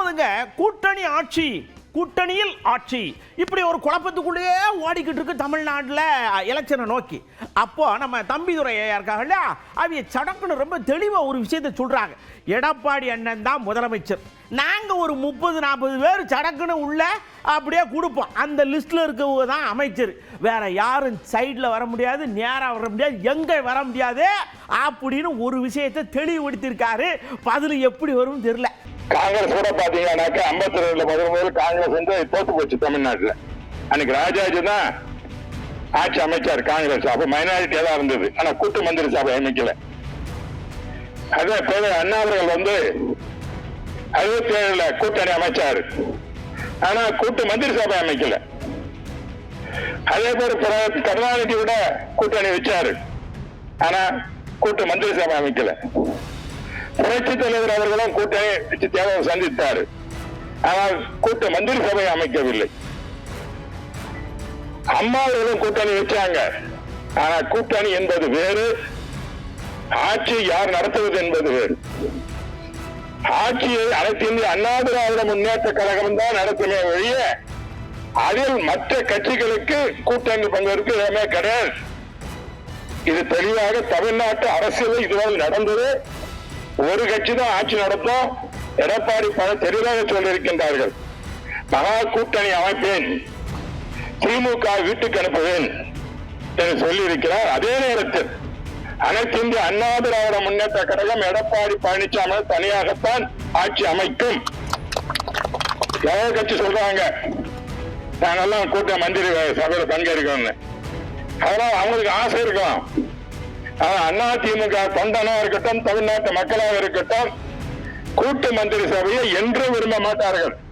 அதாவதுங்க கூட்டணி ஆட்சி, கூட்டணியில் ஆட்சி, இப்படி ஒரு குழப்பத்துக்குள்ளேயே ஓடிக்கிட்டு இருக்கு தமிழ்நாட்டில் எலெக்ஷனை நோக்கி. அப்போ நம்ம தம்பிதுரை இருக்காங்கல்ல, அவங்க சடக்குன்னு ரொம்ப தெளிவாக ஒரு விஷயத்தை சொல்றாங்க. எடப்பாடி அண்ணன் தான் முதலமைச்சர், நாங்கள் ஒரு 30-40 பேர் சடக்குன்னு உள்ள அப்படியே கொடுப்போம், அந்த லிஸ்ட்டில் இருக்கவங்க தான் அமைச்சர், வேற யாரும் சைடில் வர முடியாது, நேராக வர முடியாது, எங்கே வர முடியாது அப்படின்னு ஒரு விஷயத்தை தெளிவுபடுத்தியிருக்காரு. பதில் எப்படி வரும் தெரியல. காங்கிரஸ் கூட பாத்தீங்கன்னாக்க 52 முதல் காங்கிரஸ் வந்து தோத்து போச்சு தமிழ்நாட்டுல. அன்னைக்கு ராஜாஜி தான் ஆட்சி அமைச்சார் காங்கிரஸ், அப்ப மைனாரிட்டியா தான் இருந்தது, ஆனா கூட்டு மந்திரி சபை அமைக்கல. அதே போல அண்ணா அவர்கள் வந்து 67 கூட்டணி அமைச்சாரு, ஆனா கூட்டு மந்திரி சபை அமைக்கல. அதே போல கருணாநிதி விட கூட்டணி வச்சாரு, ஆனா கூட்டு மந்திரி சபை அமைக்கல. புரட்சி தலைவர் அவர்களும் கூட்டணி வச்சு தேவை சந்தித்தார், ஆனால் கூட்ட மந்திரி சபையை அமைக்கவில்லை. அம்மா அவர்களும் கூட்டணி வச்சாங்க, ஆனா கூட்டணி என்பது வேறு, ஆட்சி யார் நடத்துவது என்பது வேறு. ஆட்சியை அனைத்து இந்திய அண்ணா திராவிட முன்னேற்ற கழகம் தான் நடத்துமே ஒழிய அதில் மற்ற கட்சிகளுக்கு கூட்டணி பங்கேற்கு இடமே கிடையாது. இது தெளிவாக தமிழ்நாட்டு அரசியல் இதுவரை நடந்தது. ஒரு கட்சி தான் ஆட்சி நடத்தும். எடப்பாடி தெளிவாக சொல்லியிருக்கின்றார்கள், மகா கூட்டணி அமைப்பேன், திமுக வீட்டுக்கு அனுப்புவேன் என்று சொல்லியிருக்கிறார். அதே நேரத்தில் அனைத்து இந்திய அண்ணா திராவிட முன்னேற்ற கழகம் எடப்பாடி பழனிசாமி தனியாகத்தான் ஆட்சி அமைக்கும். கட்சி சொல்றாங்க நாங்கெல்லாம் கூட்ட மந்திரி சபையில பங்கேற்கணும்னு, அதெல்லாம் அவங்களுக்கு ஆசை இருக்கலாம். அண்ணா திமுக தொண்டனா இருக்கட்டும், தமிழ்நாட்டு மக்களாக இருக்கட்டும், கூட்டு மந்திரி சபையை என்று விரும்ப மாட்டார்கள்.